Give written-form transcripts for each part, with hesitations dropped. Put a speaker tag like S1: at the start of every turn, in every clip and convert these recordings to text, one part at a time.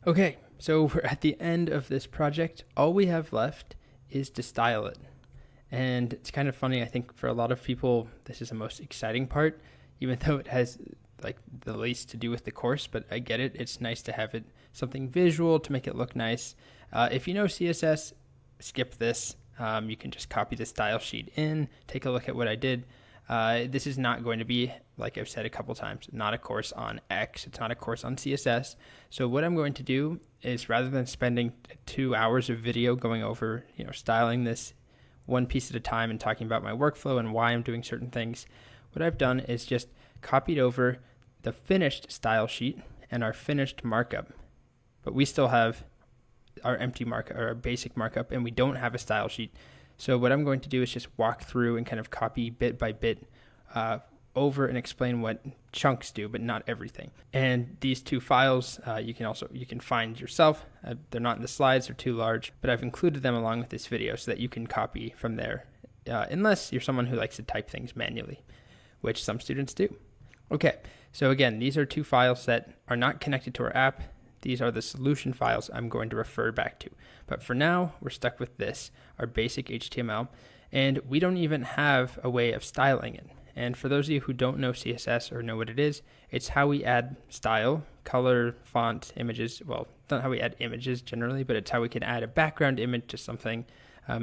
S1: Okay, so we're at the end of this project. All we have left is to style it. And it's kind of funny, I think for a lot of people, this is the most exciting part, even though it has like the least to do with the course, but I get it. It's nice to have it something visual to make it look nice. If you know CSS, skip this. You can just copy the style sheet in, take a look at what I did. This is not going to be, like I've said a couple times, not a course on X. It's not a course on CSS. So what I'm going to do is, rather than spending 2 hours of video going over, styling this one piece at a time and talking about my workflow and why I'm doing certain things, what I've done is just copied over the finished style sheet and our finished markup. But we still have our empty markup, or our basic markup, and we don't have a style sheet. So what I'm going to do is just walk through and kind of copy bit by bit over and explain what chunks do, but not everything. And these two files you can find yourself. They're not in the slides, they're too large, but I've included them along with this video so that you can copy from there, unless you're someone who likes to type things manually, which some students do. Okay, so again, these are two files that are not connected to our app. These are the solution files I'm going to refer back to. But for now, we're stuck with this, our basic HTML, and we don't even have a way of styling it. And for those of you who don't know CSS or know what it is, it's how we add style, color, font, images. Well, not how we add images generally, but it's how we can add a background image to something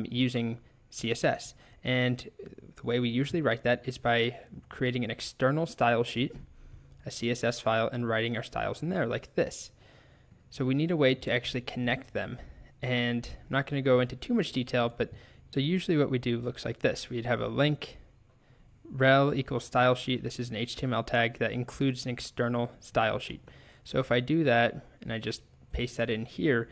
S1: using CSS. And the way we usually write that is by creating an external style sheet, a CSS file, and writing our styles in there like this. So we need a way to actually connect them. And I'm not going to go into too much detail, but so usually what we do looks like this. We'd have a link, rel equals style sheet. This is an HTML tag that includes an external style sheet. So if I do that and I just paste that in here,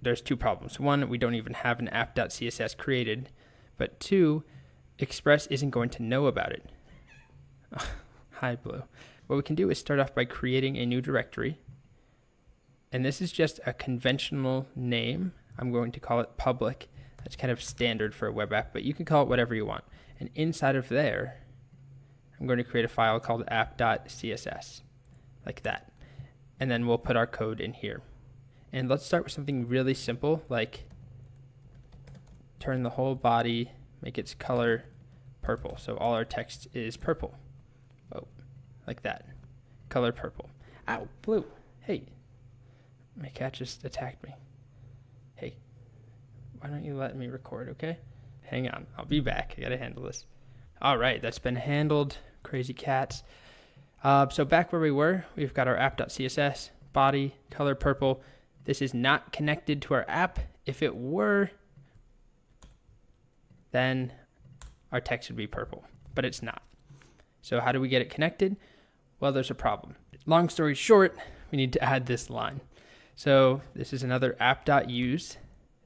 S1: there's two problems. One, we don't even have an app.css created, but two, Express isn't going to know about it. Hi, Blue. What we can do is start off by creating a new directory. And this is just a conventional name. I'm going to call it public. That's kind of standard for a web app, but you can call it whatever you want. And inside of there, I'm going to create a file called app.css, like that. And then we'll put our code in here. And let's start with something really simple, like turn the whole body, make its color purple. So all our text is purple. Oh, like that. Color purple. Ow, blue. Hey. My cat just attacked me. Hey, why don't you let me record, okay? Hang on, I'll be back. I gotta handle this. All right, that's been handled. Crazy cats. So back where we were, we've got our app.css, body, color purple. This is not connected to our app. If it were, then our text would be purple, but it's not. So how do we get it connected? Well, there's a problem. Long story short, we need to add this line. So this is another app.use,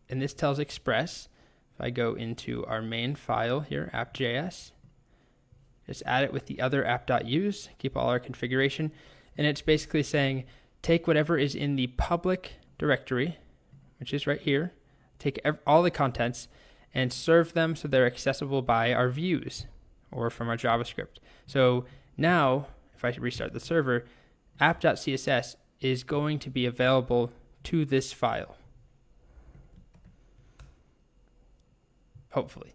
S1: and this tells Express, if I go into our main file here, app.js, just add it with the other app.use, keep all our configuration, and it's basically saying, take whatever is in the public directory, which is right here, take all the contents, and serve them so they're accessible by our views, or from our JavaScript. So now, if I restart the server, app.css is going to be available to this file. Hopefully.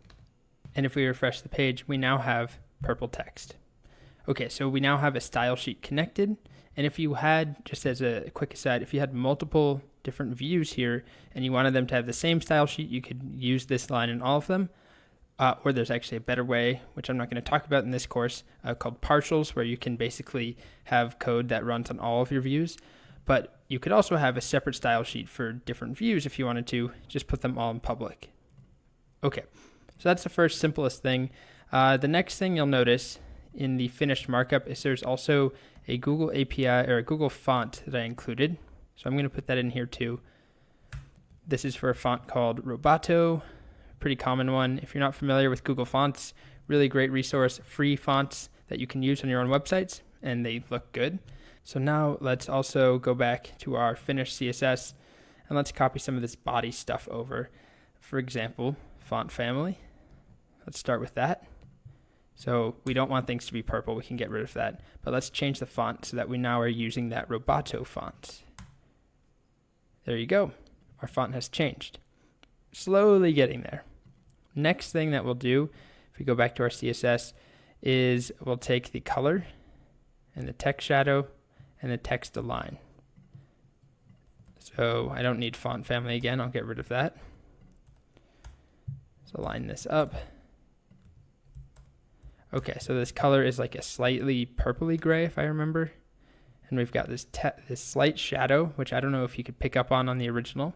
S1: And if we refresh the page, we now have purple text. Okay, so we now have a style sheet connected. And if you had, just as a quick aside, if you had multiple different views here and you wanted them to have the same style sheet, you could use this line in all of them. Or there's actually a better way, which I'm not going to talk about in this course, called partials, where you can basically have code that runs on all of your views. But you could also have a separate style sheet for different views if you wanted to. Just put them all in public. Okay, so that's the first simplest thing. The next thing you'll notice in the finished markup is there's also a Google API or a Google font that I included. So I'm going to put that in here too. This is for a font called Roboto. Pretty common one. If you're not familiar with Google Fonts, really great resource, free fonts that you can use on your own websites, and they look good. So now let's also go back to our finished CSS, and let's copy some of this body stuff over. For example, font family. Let's start with that. So we don't want things to be purple. We can get rid of that. But let's change the font so that we now are using that Roboto font. There you go. Our font has changed. Slowly getting there. Next thing that we'll do, if we go back to our CSS, is we'll take the color and the text shadow and the text align. So I don't need font family again. I'll get rid of that. So line this up. Okay, so this color is like a slightly purpley gray, if I remember. And we've got this slight shadow, which I don't know if you could pick up on the original.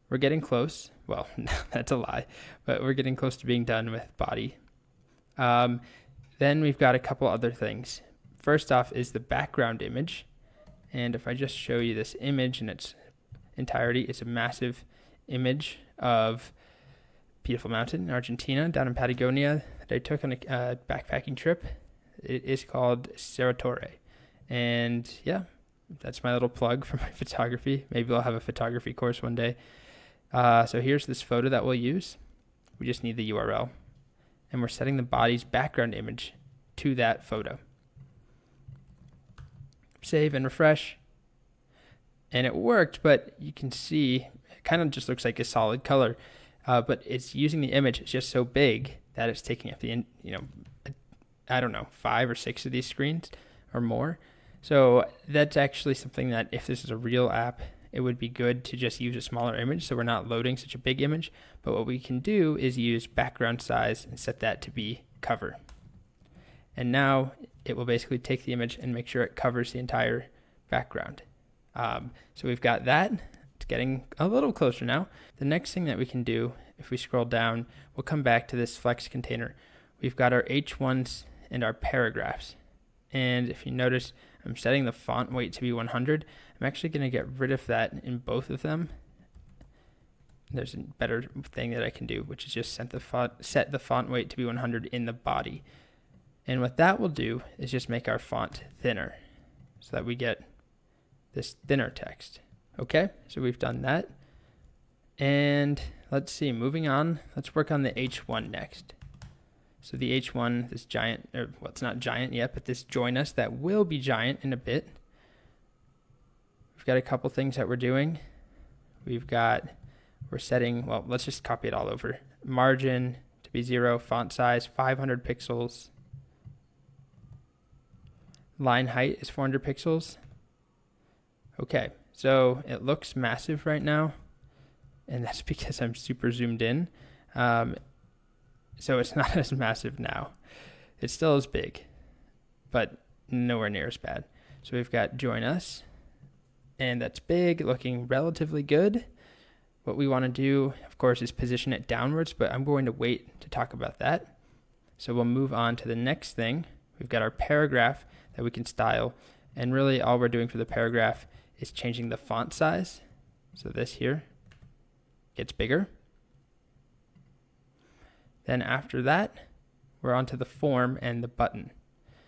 S1: We're getting close. Well, that's a lie, but we're getting close to being done with body. Then we've got a couple other things. First off is the background image. And if I just show you this image in its entirety, it's a massive image of beautiful mountain in Argentina, down in Patagonia, that I took on a backpacking trip. It is called Cerro Torre. And yeah, that's my little plug for my photography. Maybe I'll have a photography course one day. So here's this photo that we'll use. We just need the URL. And we're setting the body's background image to that photo. Save and refresh. And it worked, but you can see it kind of just looks like a solid color. But it's using the image. It's just so big that it's taking up the, I don't know, 5 or 6 of these screens or more. So that's actually something that if this is a real app, it would be good to just use a smaller image so we're not loading such a big image. But what we can do is use background size and set that to be cover. And now it will basically take the image and make sure it covers the entire background. So we've got that. It's getting a little closer now. The next thing that we can do, if we scroll down, we'll come back to this flex container. We've got our H1s and our paragraphs. And if you notice, I'm setting the font weight to be 100. I'm actually going to get rid of that in both of them. There's a better thing that I can do, which is just set the font weight to be 100 in the body. And what that will do is just make our font thinner so that we get this thinner text. Okay, so we've done that. And let's see, moving on, let's work on the H1 next. So the H1, this giant, or well, it's not giant yet, but this join us that will be giant in a bit. We've got a couple things that we're doing. We're setting, well, let's just copy it all over. Margin to be 0, font size 500 pixels. Line height is 400 pixels. Okay, so it looks massive right now, and that's because I'm super zoomed in. So it's not as massive now. It still is big, but nowhere near as bad. So we've got join us, and that's big, looking relatively good. What we want to do, of course, is position it downwards, but I'm going to wait to talk about that. So we'll move on to the next thing. We've got our paragraph that we can style, and really all we're doing for the paragraph is changing the font size. So this here gets bigger. Then after that, we're onto the form and the button.